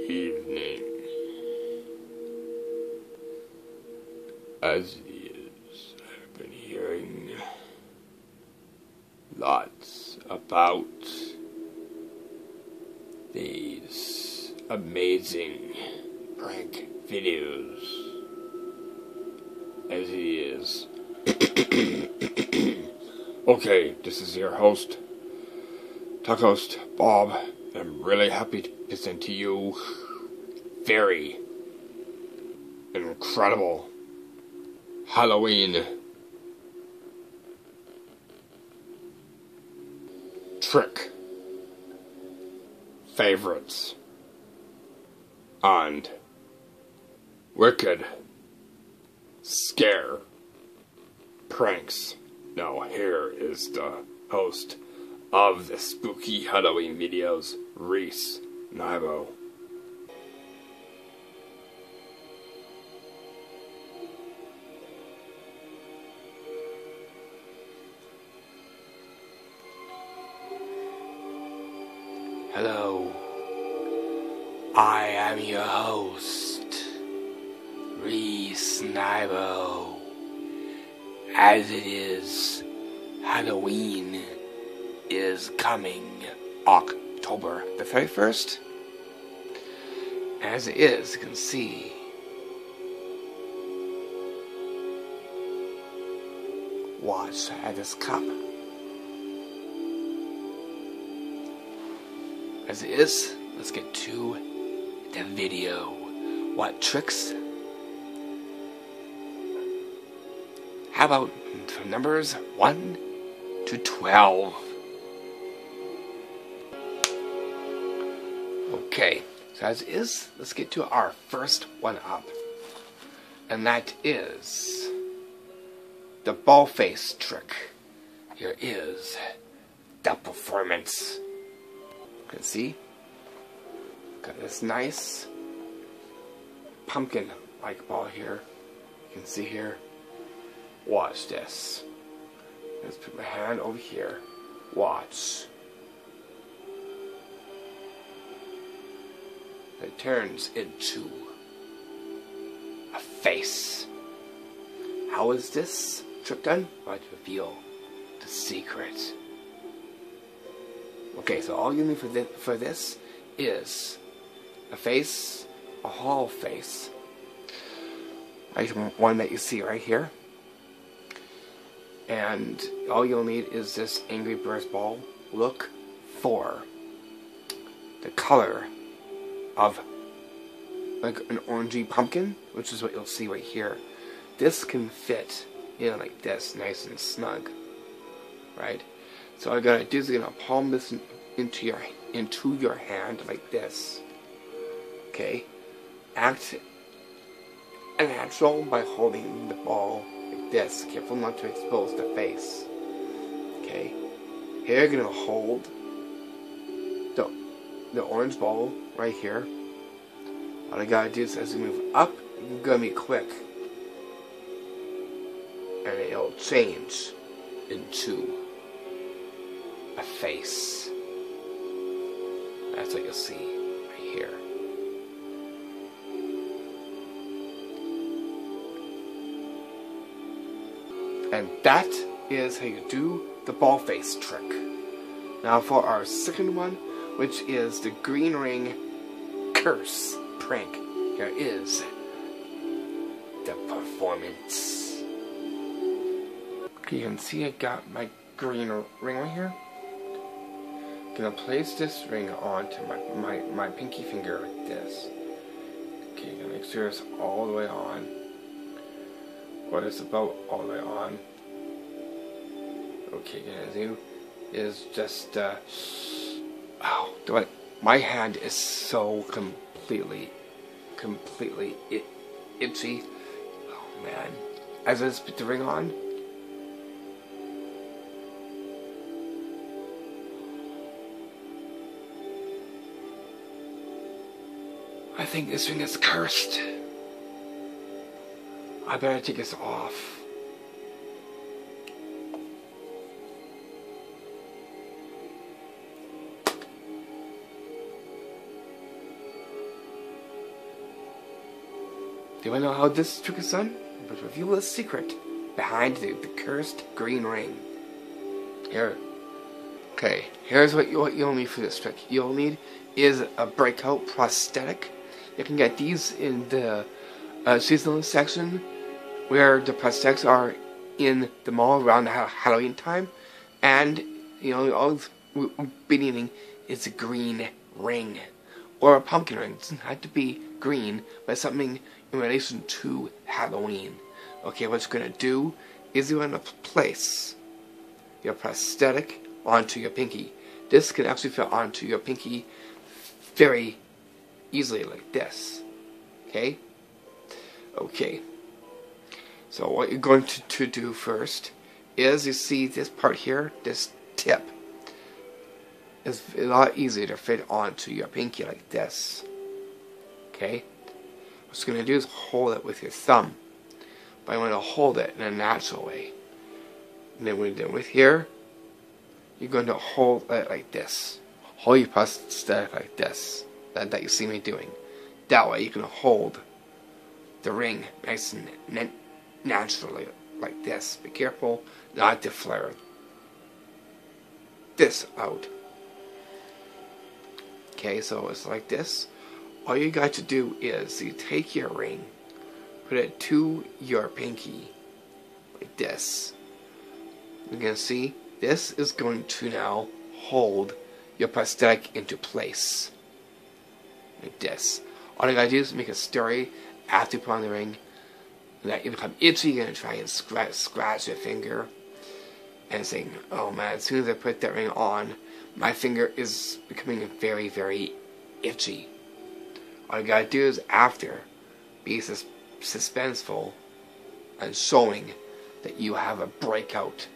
evening. As it is, I've been hearing lots about these amazing prank videos. As he is. Okay, this is your host, Talk Host Bob. I'm really happy to present to you very incredible Halloween trick favorites and wicked scare pranks. Now here is the host of the spooky Halloween videos, Reese Nibo. Hello, I am your host, Reese Nibo. As it is, Halloween is coming October the 31st. As it is, you can see watch at this cup. As it is, let's get to the video. What tricks? How about from numbers 1 to 12? Okay, so as is, let's get to our first one up. And that is the ball face trick. Here is the performance. You can see, got this nice pumpkin-like ball here. You can see here. Watch this. Let's put my hand over here. Watch. It turns into a face. How is this trick done? I'd reveal the secret. Okay, so all you need for this is a face, a whole face. Like one that you see right here. And all you'll need is this Angry Birds ball. Look for the color of like an orangey pumpkin, which is what you'll see right here. This can fit in like this, nice and snug, right? So all I gotta do is I'm gonna palm this into your hand like this. Okay, act natural by holding the ball like this. Careful not to expose the face. Okay, here you're gonna hold the orange ball right here. All I gotta do is as you move up, you're gonna be quick, and it'll change into a face. That's what you'll see right here. And that is how you do the ball face trick. Now for our second one, which is the green ring curse prank. Here is the performance. Okay, you can see I got my green ring right here. Gonna place this ring onto my pinky finger like this. Okay, gonna make sure it's all the way on. Or it's about all the way on. Okay, gonna do is just oh, my hand is so completely itchy. Oh man. As I just put the ring on, I think this ring is cursed. I better take this off. Do you want to know how this trick is done? But reveal the secret behind the cursed green ring. Here. Okay, here's what you'll need for this trick. You'll need is a breakout prosthetic. You can get these in the seasonal section where the prosthetics are in the mall around the Halloween time. And, you know, all we'll be needing is a green ring. Or a pumpkin ring. It doesn't have to be green, but something in relation to Halloween. Okay, what you're going to do is you're going to place your prosthetic onto your pinky. This can actually fit onto your pinky very easily like this. Okay? Okay. So what you're going to do first is you see this part here, this tip. It's a lot easier to fit onto your pinky like this. Okay? What you're going to do is hold it with your thumb. But I'm going to hold it in a natural way. And then with here, you're going to hold it like this. Hold your prosthetic like this. That you see me doing. That way you can hold the ring nice and naturally like this. Be careful not to flare this out. Okay, so it's like this. All you got to do is you take your ring, put it to your pinky, like this. You can see this is going to now hold your prosthetic into place, like this. All you gotta do is make a story after you put on the ring. That you become itchy, you're gonna try and scratch your finger, and saying, "Oh man, as soon as I put that ring on, my finger is becoming very, very itchy." All you gotta do is after be suspenseful and showing that you have a breakout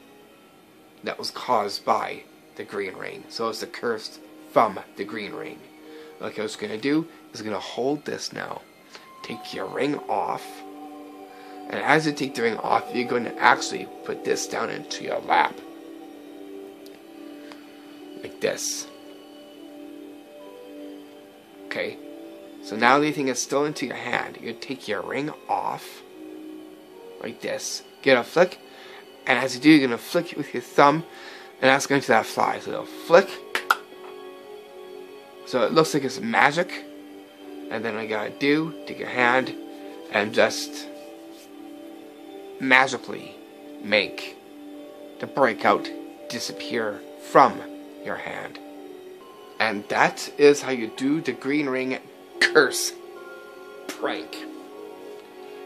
that was caused by the green ring. So it's the curse from the green ring. Okay, what you're gonna do is you're gonna hold this now. Take your ring off. And as you take the ring off, you're going to actually put this down into your lap. Like this. Okay. So now the thing is still into your hand. You take your ring off. Like this. Get a flick. And as you do, you're going to flick it with your thumb. And that's going to that fly. So it'll flick. So it looks like it's magic. And then all you gotta do, take your hand and just magically make the breakout disappear from your hand. And that is how you do the green ring curse prank.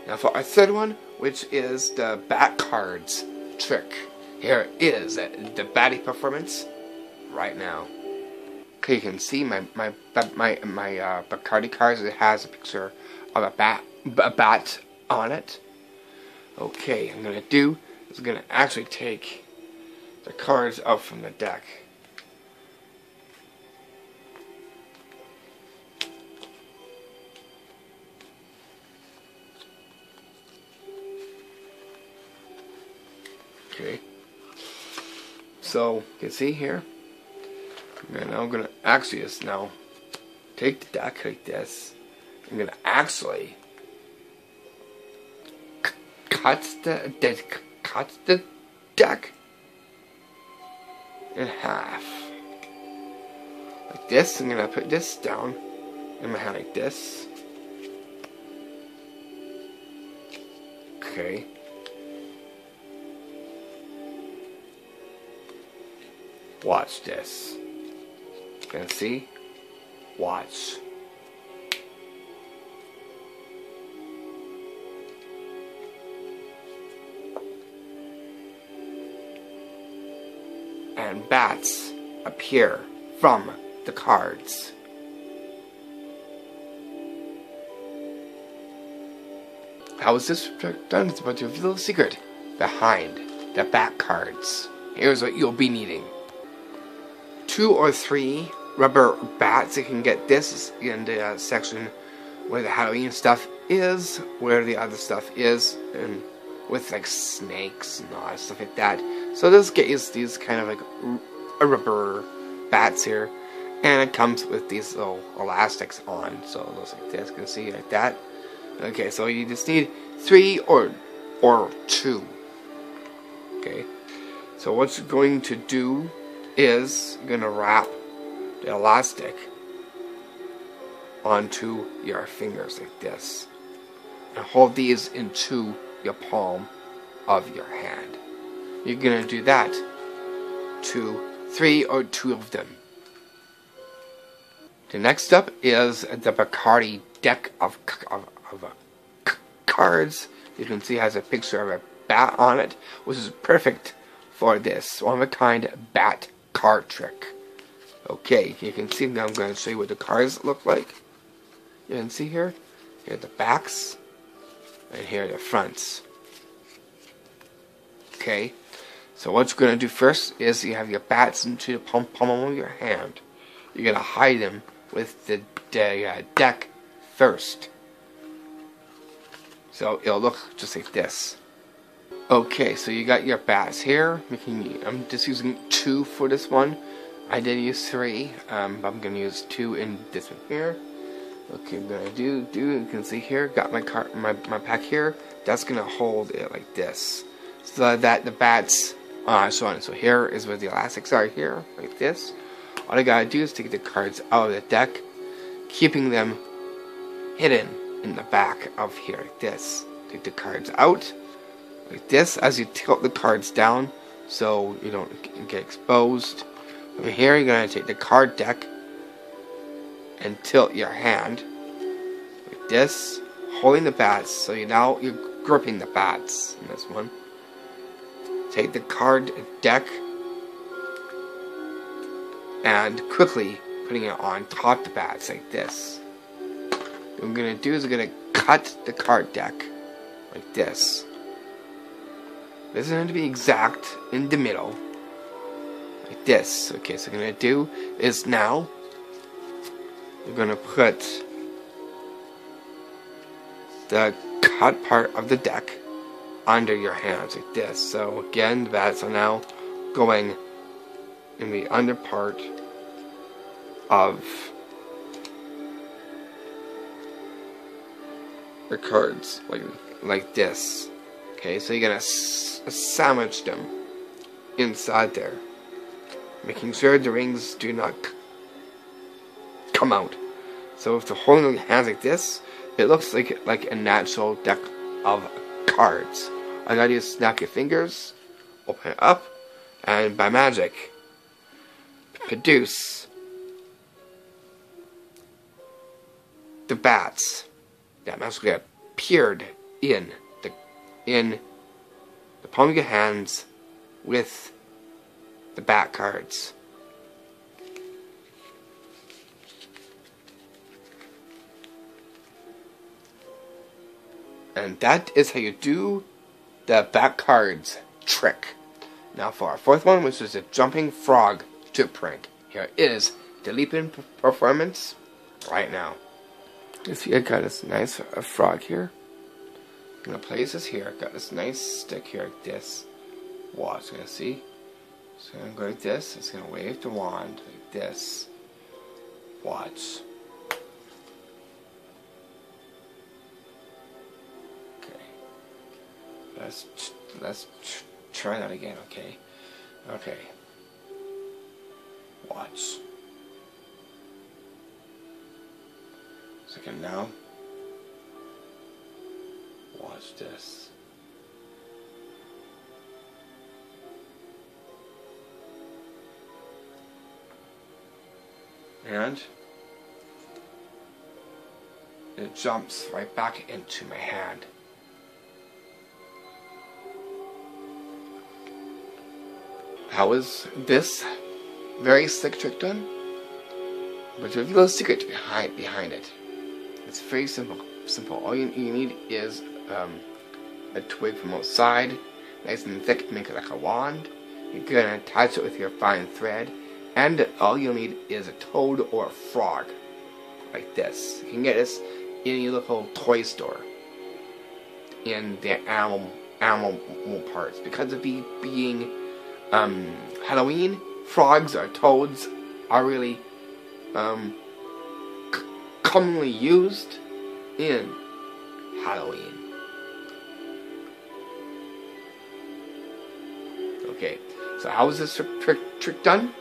Now for our third one, which is the bat cards trick. Here is the batty performance right now. Okay, you can see my Bacardi cards. It has a picture of a bat on it. Okay, I'm gonna do is I'm gonna actually take the cards out from the deck. Okay, so you can see here. And now I'm gonna actually just now take the deck like this. I'm gonna actually cut the deck in half like this. I'm gonna put this down in my hand like this. Okay. Watch this. Can see? Watch. And bats appear from the cards. How is this done? It's about to reveal the secret behind the bat cards. Here's what you'll be needing. 2 or 3 rubber bats. You can get this in the section where the Halloween stuff is, where the other stuff is, and with like snakes and all that stuff like that. So just get these kind of like rubber bats here, and it comes with these little elastics on. So it looks like this. You can see like that. Okay, so you just need 3 or 2. Okay, so what you're going to do is you're going to wrap the elastic onto your fingers like this, and hold these into your palm of your hand. You're going to do that to 3 or 2 of them. The next up is the Bacardi deck of cards. You can see it has a picture of a bat on it, which is perfect for this one-of-a-kind bat card trick. Okay, you can see now I'm going to show you what the cards look like. You can see here are the backs, and here are the fronts. Okay, so what you're going to do first is you have your bats into the palm of your hand. You're going to hide them with the deck first. So it'll look just like this. Okay, so you got your bats here. I'm just using 2 for this one. I did use 3, but I'm going to use 2 in this one here. Okay, I'm going to do, you can see here, got my pack here. That's going to hold it like this, so that the bats, so here is where the elastics are here, like this. All I gotta do is take the cards out of the deck, keeping them hidden in the back of here, like this. Take the cards out, like this, as you tilt the cards down, so you don't get exposed. From here, you're gonna take the card deck and tilt your hand like this, holding the bats. So you're gripping the bats in this one. Take the card deck and quickly putting it on top of the bats like this. What I'm gonna do is I'm gonna cut the card deck like this. It doesn't have to be exact in the middle, like this. Okay, so what I'm gonna do is now we're gonna put the cut part of the deck under your hands like this. So again, the bats are now going in the under part of the cards, like this. Okay, so you're gonna sandwich them inside there, making sure the rings do not come out. So if they're holding your hands like this, it looks like a natural deck of cards. All you gotta do is snap your fingers, open it up, and by magic, produce the bats that magically appeared in the palm of your hands with the bat cards. And that is how you do the bat cards trick. Now for our fourth one, which is a jumping frog to prank. Here is the leap-in performance right now. You see I got this nice frog here. I'm going to place this here. Got this nice stick here like this. Watch, you're going to see. So I'm going to go like this. It's going to wave the wand like this. Watch. Let's try that again, okay? Okay. Watch. Second now. Watch this. And it jumps right back into my hand. How is this very slick trick done? But there's a little secret behind it. It's very simple. All you need is a twig from outside, nice and thick, make it like a wand. You're gonna attach it with your fine thread, and all you'll need is a toad or a frog, like this. You can get this in your local toy store, in the animal parts. Because of being Halloween, frogs or toads are really commonly used in Halloween. Okay, so how is this trick done?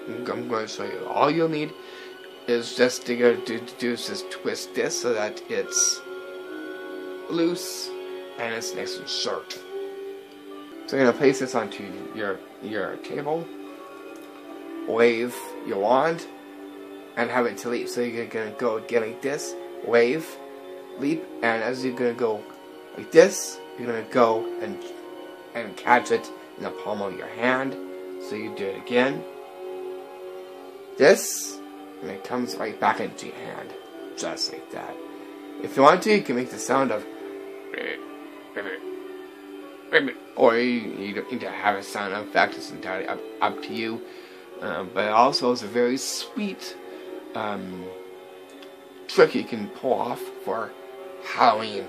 I'm going to show you. All you'll need is just to do is just twist this so that it's loose and it's nice and short. So you're going to place this onto your table, wave your wand, and have it to leap. So you're going to go again like this, wave, leap, and as you're going to go like this, you're going to go and catch it in the palm of your hand. So you do it again, this, and it comes right back into your hand, just like that. If you want to, you can make the sound of, or you don't need to have a sound effect. It's entirely up to you. But it also is a very sweet trick you can pull off for Halloween.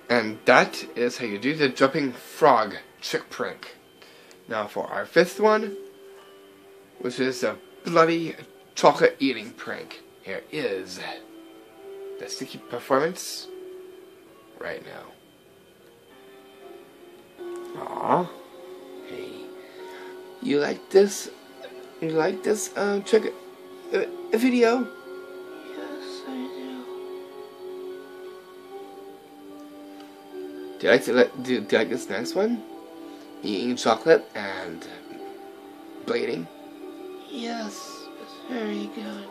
And that is how you do the jumping frog trick prank. Now for our fifth one, which is a bloody chocolate eating prank. Here is the sticky performance right now. Aww. Hey. You like this? You like this trick video? Yes, I do. Do you like this next one? Eating chocolate and bleeding? Yes, it's very good.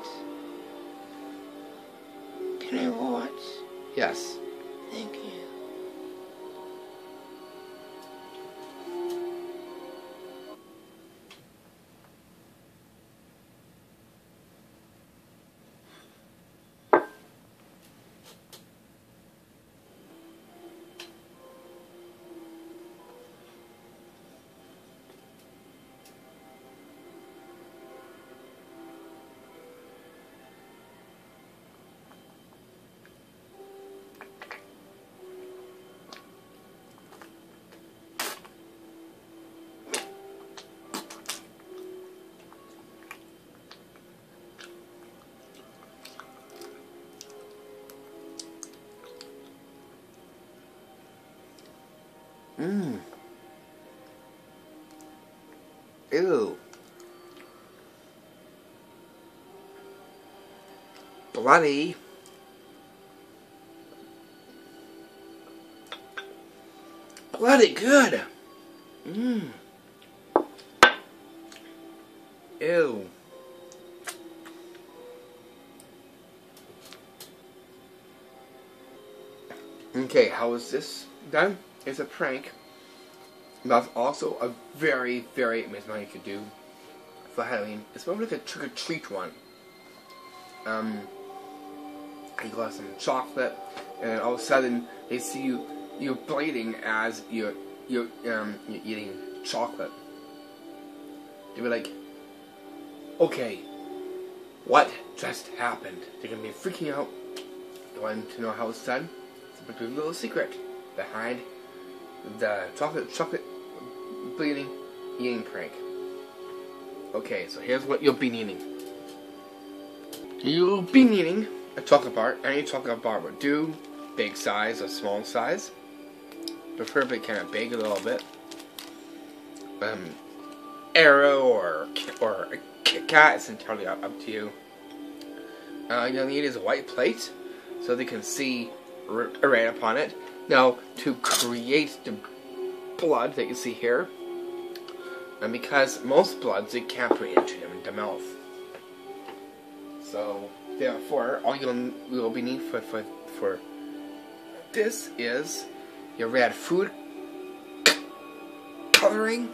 Can I watch? Yes. Thank you. Mmm. Ew. Bloody. Bloody good. Mmm. Ew. Okay, how is this done? It's a prank. That's also a very, very amazing one you could do for Halloween. It's more like a trick-or-treat one. You got some chocolate, and all of a sudden they see you bleeding as you're eating chocolate. They be like, okay, what just happened? They're gonna be freaking out. You want to know how it's done? It's a little secret behind the chocolate bleeding eating prank. Okay, so here's what you'll be needing. You'll be needing a chocolate bar. Any chocolate bar would do. Big size or small size. Preferably kind of big a little bit. Arrow or a Kit Kat, it's entirely up to you. You'll need is a white plate so they can see right upon it. Now, to create the blood that you see here, and because most bloods you can't put into the mouth, so therefore all you'll be need for this is your red food coloring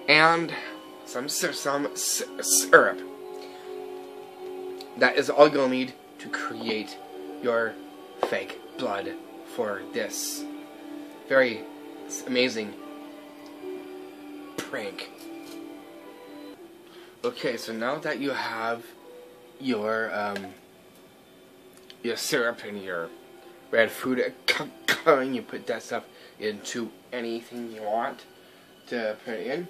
and some syrup. That is all you'll need to create your fake blood for this very amazing prank. Okay, so now that you have your syrup and your red food coloring, you put that stuff into anything you want to put it in.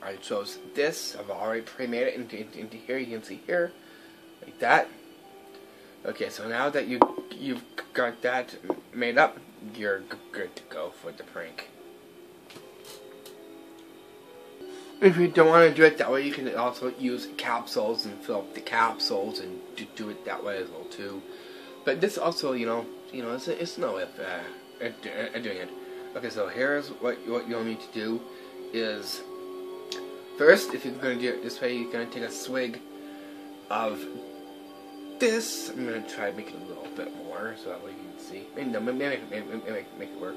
I chose this. I've already pre-made it into here. You can see here, like that. Okay, so now that you've got that made up, you're good to go for the prank. If you don't want to do it that way, you can also use capsules and fill up the capsules and do it that way as well too. But this also, it's no way of doing it. Okay, so here's what you'll need to do is first, if you're going to do it this way, you're going to take a swig of this. I'm going to try to make it a little bit more so that way you can see. Maybe make it work.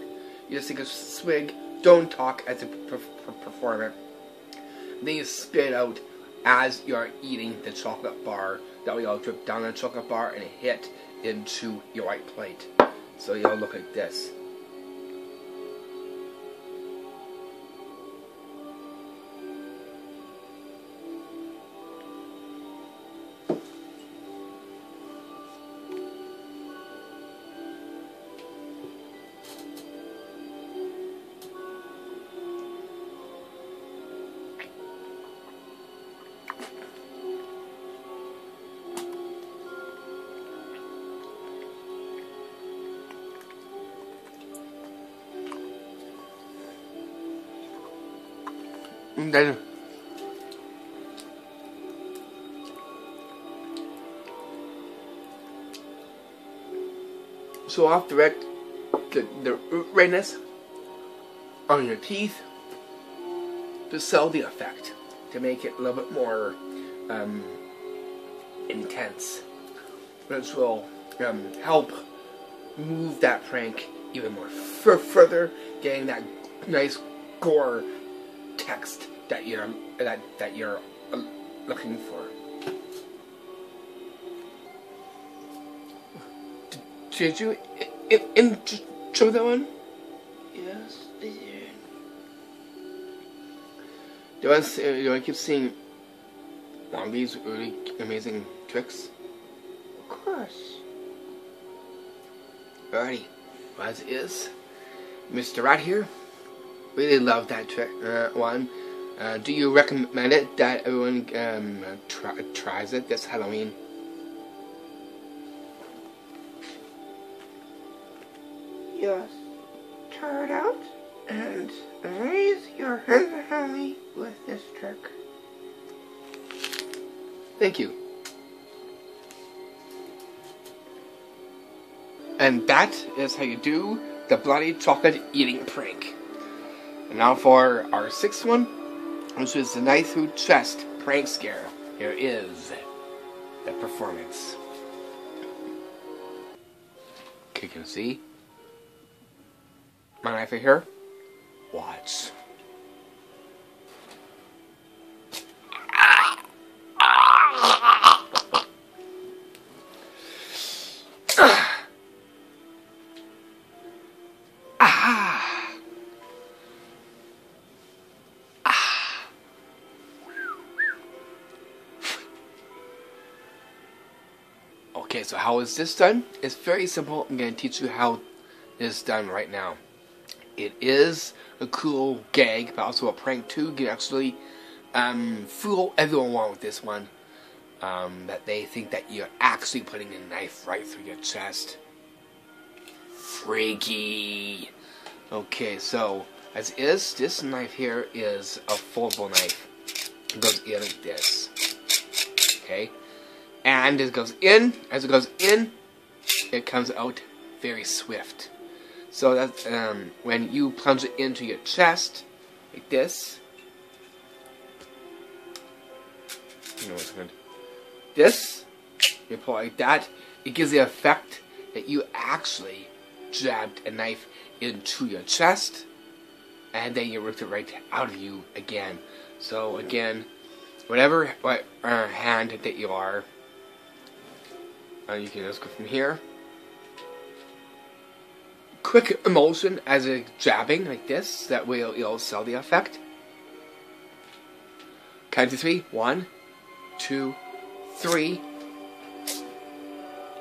You just take a swig. Don't talk as a performer. Then you spit it out as you're eating the chocolate bar. That way, I'll drip down the chocolate bar and hit into your white plate. So you'll look like this. And then so off the redness on your teeth to sell the effect, to make it a little bit more intense, which will help move that prank even more further, getting that nice gore text that you're looking for. Did you intro that one? Yes, I did. Do I keep seeing one of these really amazing tricks? Of course. Alrighty, as is, Mr. Rat here. Really love that trick one. Do you recommend it that everyone tries it this Halloween? Yes. Try it out and amaze your family with this trick. Thank you. And that is how you do the bloody chocolate eating prank. And now for our sixth one, which is the knife through chest prank scare. Here is the performance. Okay, can you see my knife right here? Watch. Okay, so how is this done? It's very simple. I'm going to teach you how it's done right now. It is a cool gag, but also a prank too. You can actually fool everyone with this one. That they think that you're actually putting a knife right through your chest. Freaky. Okay, so as is, this knife here is a foldable knife. It goes in like this. Okay? And as it goes in, it comes out very swift. So that's when you plunge it into your chest, like this. This, you pull like that, it gives the effect that you actually jabbed a knife into your chest, and then you ripped it right out of you again. So again, whatever hand that you are, you can just go from here. Quick emotion as a jabbing like this. That way you'll sell the effect. Count to 3. 1, 2, 3.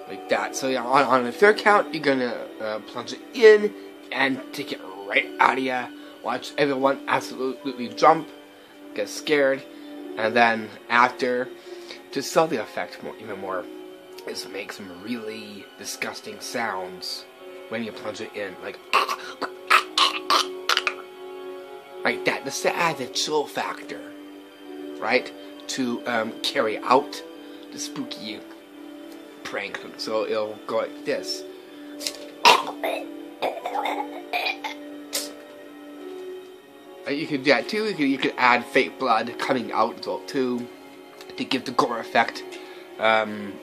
Like that. So on the third count, you're gonna plunge it in and take it right out of you. Watch everyone absolutely jump get scared, and then after, to sell the effect even more, is make some really disgusting sounds when you plunge it in, like that. Just to add the chill factor, right? To carry out the spooky prank. So it'll go like this. You could do that too. You could add fake blood coming out as well too, to give the gore effect, and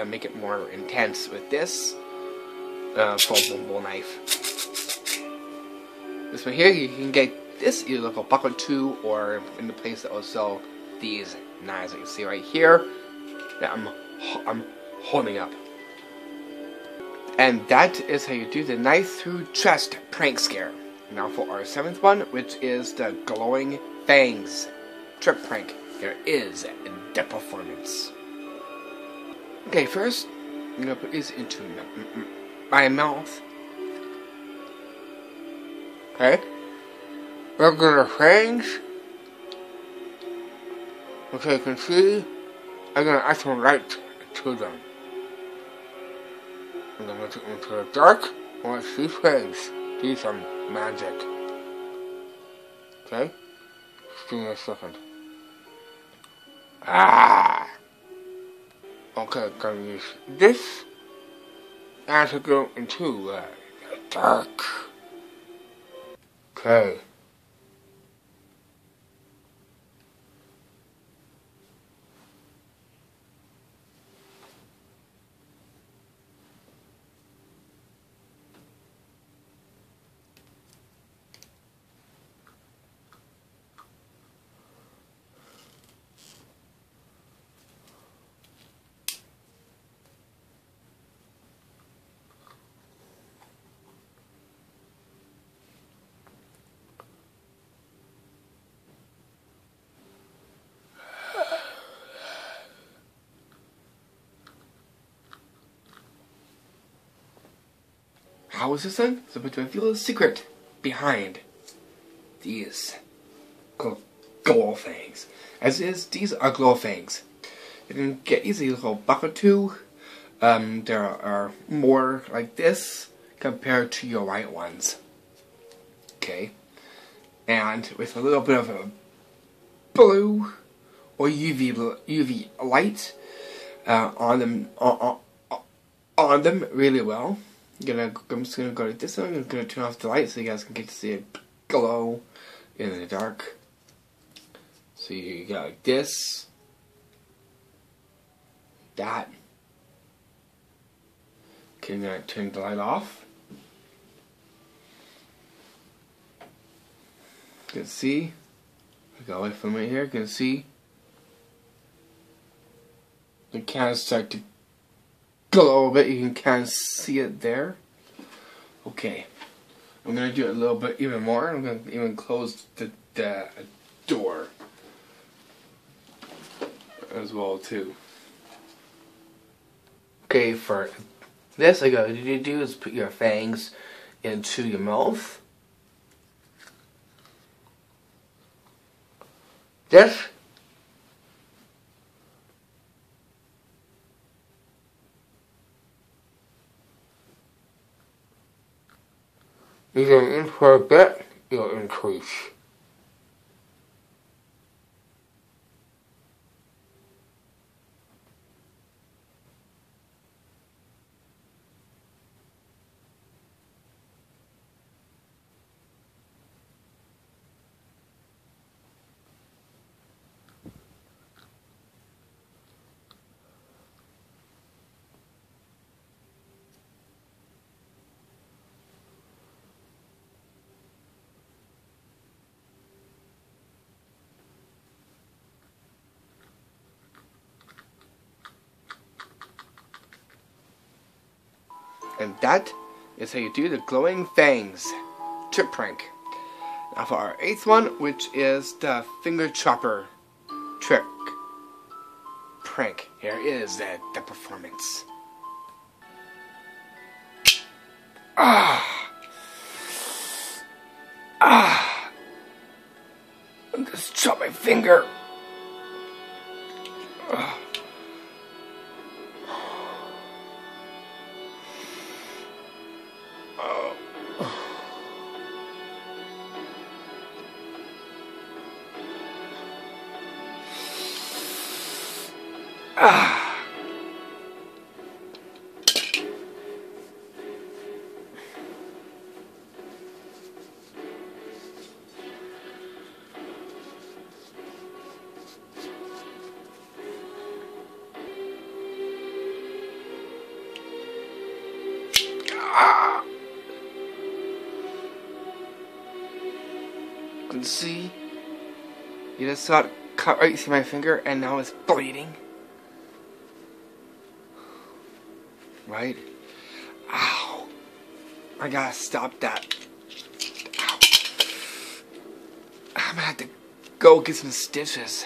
make it more intense with this foldable knife. This one here, you can get this either like a buck or two, or in the place that will sell these knives that you see right here that I'm holding up. And that is how you do the knife through chest prank scare. Now for our 7th one, which is the glowing fangs trick prank. Here is the performance. Okay, first I'm gonna put these into my mouth. Okay, regular fangs. Okay, you can see I'm gonna add some light to them. I'm gonna take them into the dark. I want to see fangs. Do some magic. Okay? Just give me a second. Okay, gonna use this as I go into the dark. Okay. How is this done? So, to reveal the secret behind these glow fangs. As is, these are glow fangs. You can get easily a little buck or two. There are more like this compared to your white ones. Okay, and with a little bit of a blue or UV light on them really well. I'm just gonna go to this one. I'm gonna turn off the light so you guys can get to see it glow in the dark. So you got like this, that. Okay, I'm gonna turn the light off. You can see. I got away from right here. You can see the candles start to glow a bit. You can kind of see it there. Okay, I'm gonna do it a little bit even more. I'm gonna even close the door as well too. Okay, for this, all you gotta do is put your fangs into your mouth. This. You're going in for a bit, you'll increase. And that is how you do the glowing fangs trick prank. Now for our 8th one, which is the finger chopper trick prank. Here is the performance. Just chop my finger. Ugh. You can see, you just saw it cut right through my finger and now it's bleeding. Right? Ow. I gotta stop that. Ow. I'm gonna have to go get some stitches.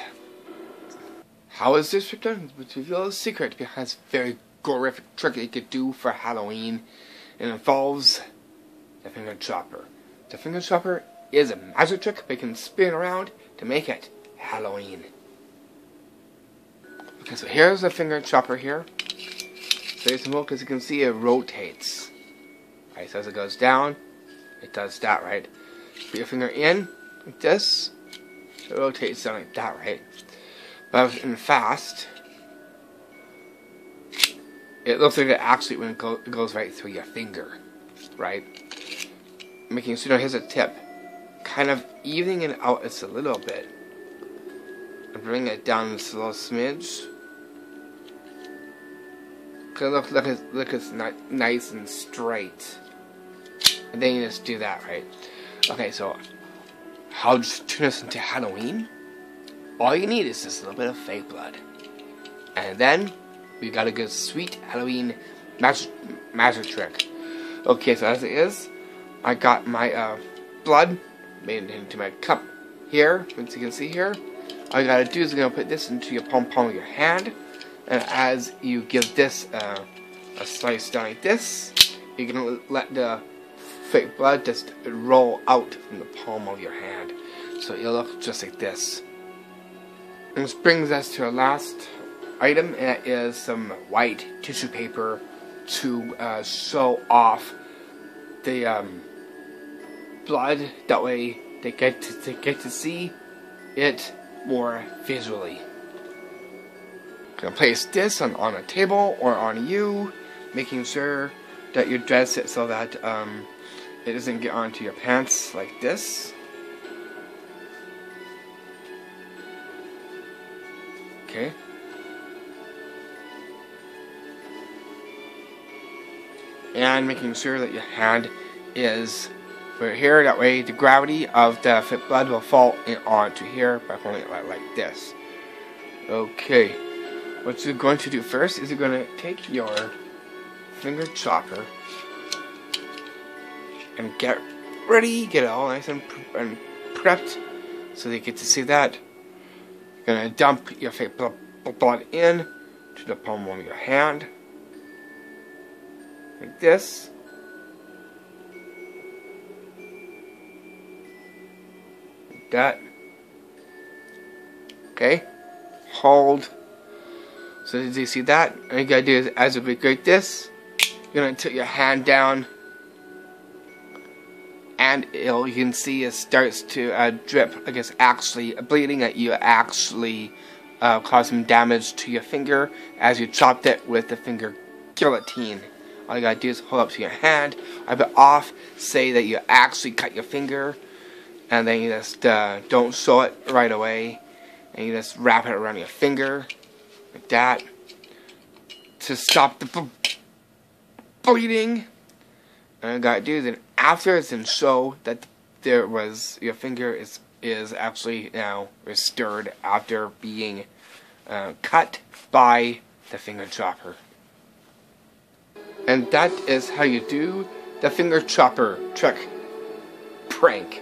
How is this trick done? Which reveals a secret behind this very horrific trick that you could do for Halloween. It involves the finger chopper. The finger chopper is a magic trick that can spin around to make it Halloween. Okay, so here's the finger chopper here. Very simple, because you can see it rotates. Right, so as it goes down, it does that, right? Put your finger in, like this, it rotates down like that, right? But in fast, it looks like it actually when it goes right through your finger, right? Making sure, here's a tip. Kind of evening it out just a little bit. And bring it down just a little smidge. Look it's nice and straight. And then you just do that, right? Okay, so how to turn this into Halloween? All you need is just a little bit of fake blood. And then we got a good sweet Halloween magic trick. Okay, so as it is, I got my blood made it into my cup here, as you can see here. All you gotta do is you're gonna put this into your palm of your hand. And as you give this a slice down like this, you're going to let the fake blood just roll out from the palm of your hand. So it'll look just like this. And this brings us to our last item, and that is some white tissue paper to show off the blood. That way they get to see it more visually. Gonna place this on a table or on you, making sure that you dress it so that it doesn't get onto your pants like this. Okay. And making sure that your hand is right here, that way the gravity of the fake blood will fall onto here by holding it like this. Okay. What you're going to do first is you're going to take your finger chopper and get ready, get it all nice and prepped so that you get to see that. You're going to dump your fake blood in to the palm of your hand, like this. Like that. Okay. Hold. So did you see that? All you gotta do is, as you break this, you're gonna put your hand down, and you can see it starts to drip. I guess actually bleeding. That you actually caused some damage to your finger as you chopped it with the finger guillotine. All you gotta do is hold up to your hand, wipe it off, say that you actually cut your finger, and then you just don't show it right away, and you just wrap it around your finger. Like that, to stop the bleeding. And all you gotta do is then afterwards and show that your finger is actually now restored after being cut by the finger chopper. And that is how you do the finger chopper trick prank.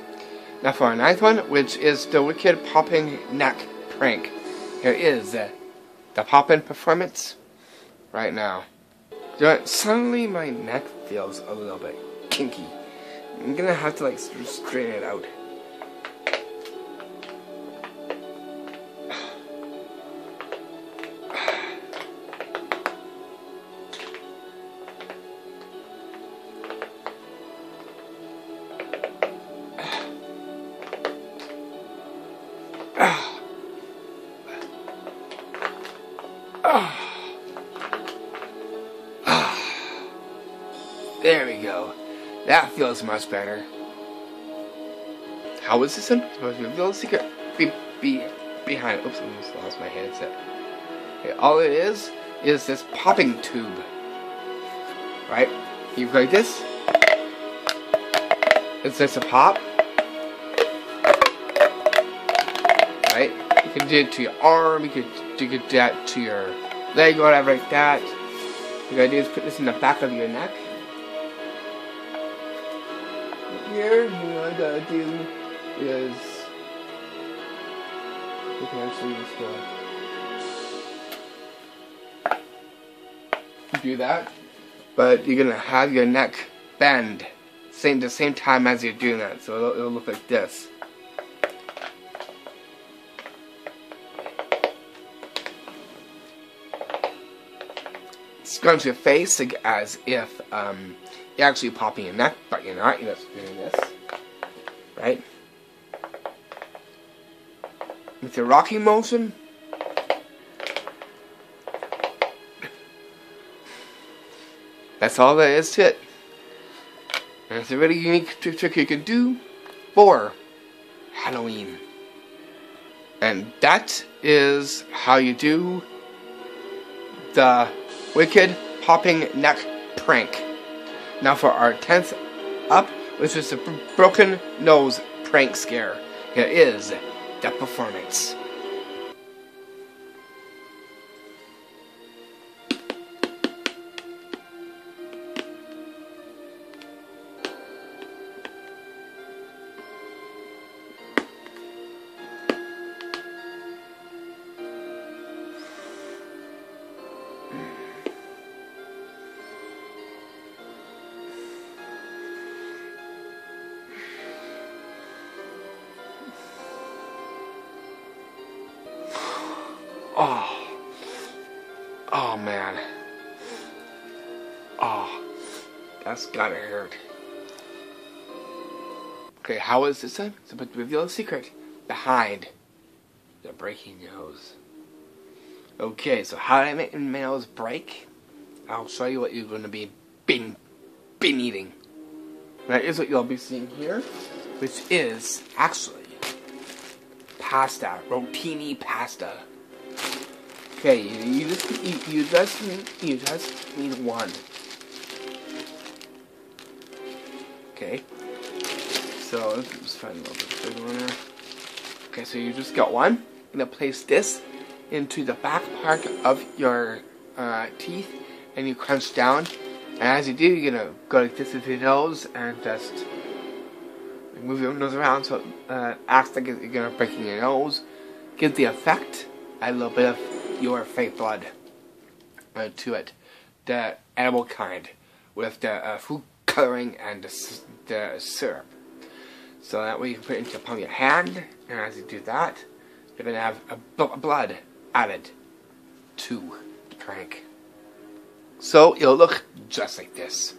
Now for our ninth one, which is the wicked popping neck prank. Here is the pop-in performance right now. Suddenly my neck feels a little bit kinky. I'm gonna have to like straighten it out. There we go. That feels much better. How is this one? Supposed to reveal the secret behind. Oops, I almost lost my headset. Okay, all it is this popping tube. Right? You go like this. It's just a pop. Right? You can do it to your arm. You could do that to your leg or whatever like that. What you gotta do is put this in the back of your neck. Here, what I gotta do is you can actually just do that, but you're gonna have your neck bend the same time as you're doing that, so it'll look like this. Scrunch your face as if you're actually popping your neck, but you're not. You're just doing this, right? With your rocking motion, that's all there is to it. And it's a really unique trick you can do for Halloween. And that is how you do the wicked popping neck prank. Now for our 10th up, which is the broken nose prank scare. Here is the performance. Oh man. Oh, that's gotta hurt. Okay, how is this then? It's about to reveal a secret behind the breaking nose. Okay, so how did I make my nose break? I'll show you what you're going to be been eating. That is what you'll be seeing here, which is actually pasta, rotini pasta. Okay, you just need one. Okay, so let's find a little bit bigger one there. Okay, so you just got one. You're gonna place this into the back part of your teeth, and you crunch down. And as you do, you're gonna go like this with your nose and just move your nose around so it acts like you're gonna break your nose. Give the effect a little bit of your fake blood to it, the edible kind, with the food coloring and the syrup. So that way you can put it into the palm of your hand, and as you do that, you're going to have blood added to the prank. So it'll look just like this.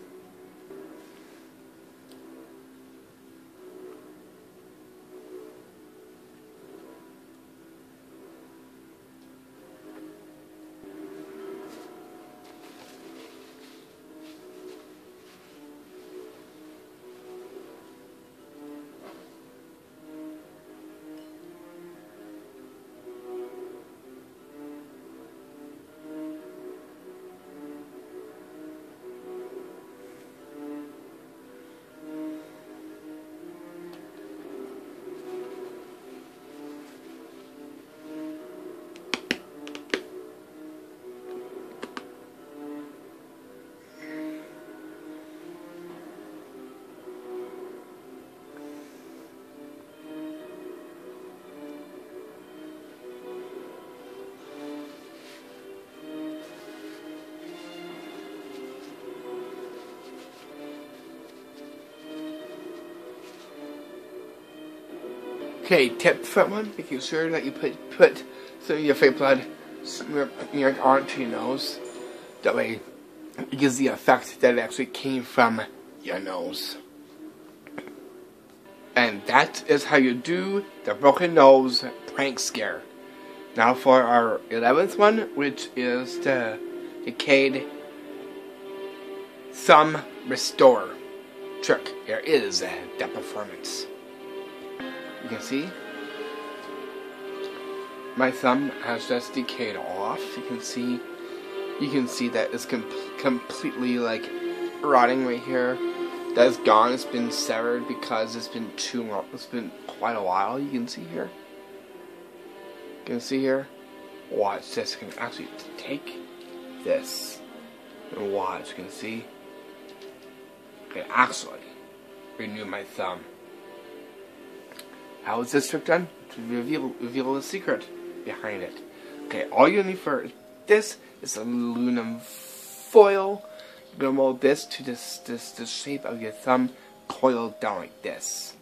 Okay, tip for one, making sure that you put some of your fake blood smeared onto your nose. That way, it gives the effect that it actually came from your nose. And that is how you do the broken nose prank scare. Now for our 11th one, which is the Decayed Thumb Restore trick. Here is the performance. You can see my thumb has just decayed off. You can see that it's completely like rotting right here. That's gone. It's been severed because it's been too long. It's been quite a while. You can see here. You can see here. Watch this. You can actually take this and watch. You can see. I can actually renew my thumb. How is this trick done? To reveal the secret behind it. Okay, all you need for this is aluminum foil. You're gonna mold this to the shape of your thumb, coiled down like this.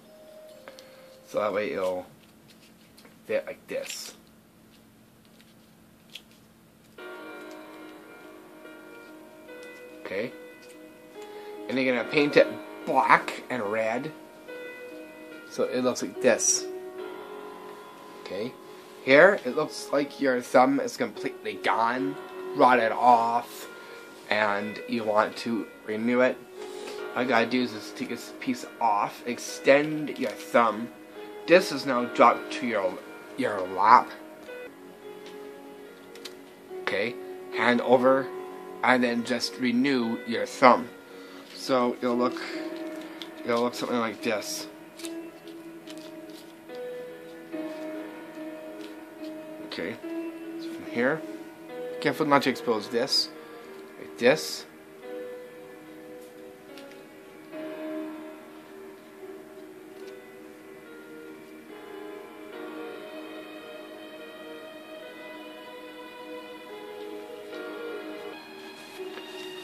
So that way it'll fit like this. Okay. And you're gonna paint it black and red, so it looks like this. Okay. Here, it looks like your thumb is completely gone, rotted off, and you want to renew it. All you gotta do is just take this piece off, extend your thumb. This is now dropped to your lap. Okay, hand over, and then just renew your thumb. So it'll look something like this. Okay, so from here, careful not to expose this, like this.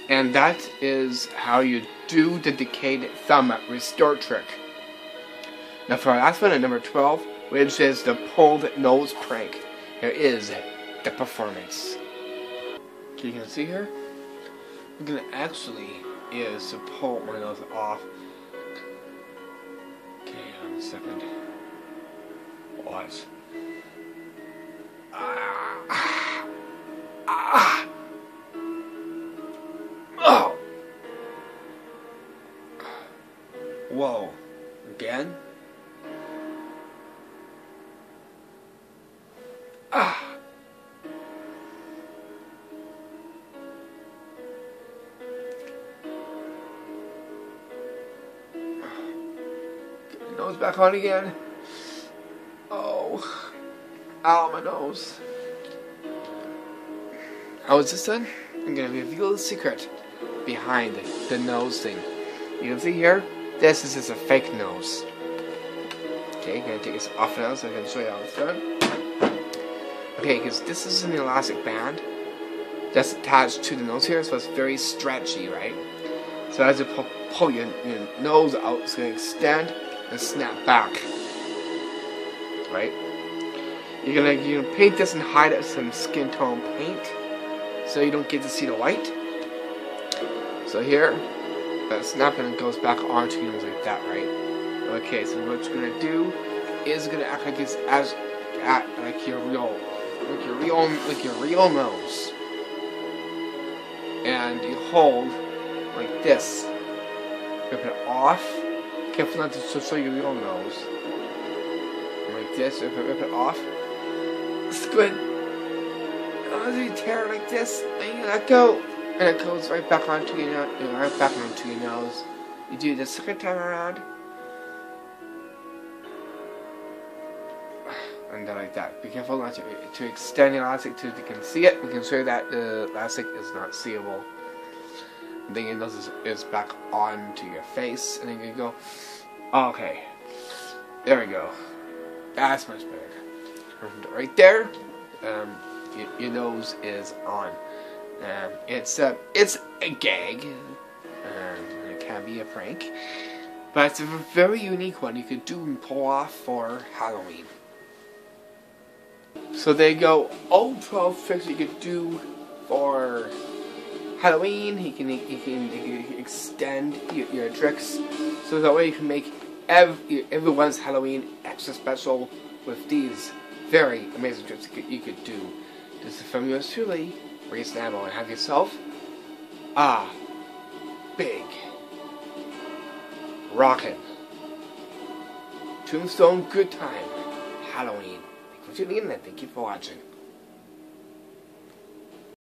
And that is how you do the Decayed Thumb Restore trick. Now for our last one at number 12, which is the pulled nose prank. Here is the performance. You can see here, I'm gonna actually is to pull my nose off. Okay, hold on a second. Watch. Oh! Whoa. Again? Get my nose back on again. Oh. Ow, my nose. How is this done? I'm gonna reveal the secret behind the nose thing. You can see here, this is just a fake nose. Okay, gonna take this off now so I can show you how it's done. Okay, because this is an elastic band that's attached to the nose here, so it's very stretchy, right? So as you pull your nose out, it's gonna extend and snap back, right? You're gonna paint this and hide it with some skin tone paint, so you don't get to see the white. So here, that snap and it goes back onto your nose like that, right? Okay, so what you're gonna do is gonna act like it's like your real nose, and you hold like this. Rip it off. Careful not to show your real nose. Like this. Rip it off. Squid. As you tear like this, and you let go, and it goes right back onto your nose. Right back onto your nose. You do it the second time around. And then like that. Be careful not to extend the elastic so you can see it. We can show that the elastic is not seeable. And then it does is back onto your face, and then you go, okay, there we go. That's much better. Right there, your nose is on. It's a gag. It can be a prank, but it's a very unique one. You could do and pull off for Halloween. So there you go, all 12 tricks you could do for Halloween. You can extend your tricks, so that way you can make everyone's Halloween extra special with these very amazing tricks you could do. This is from yours truly, Reese Ammo, and have yourself a big rockin' Tombstone good time Halloween. Thank you for tuning in and thank you for watching.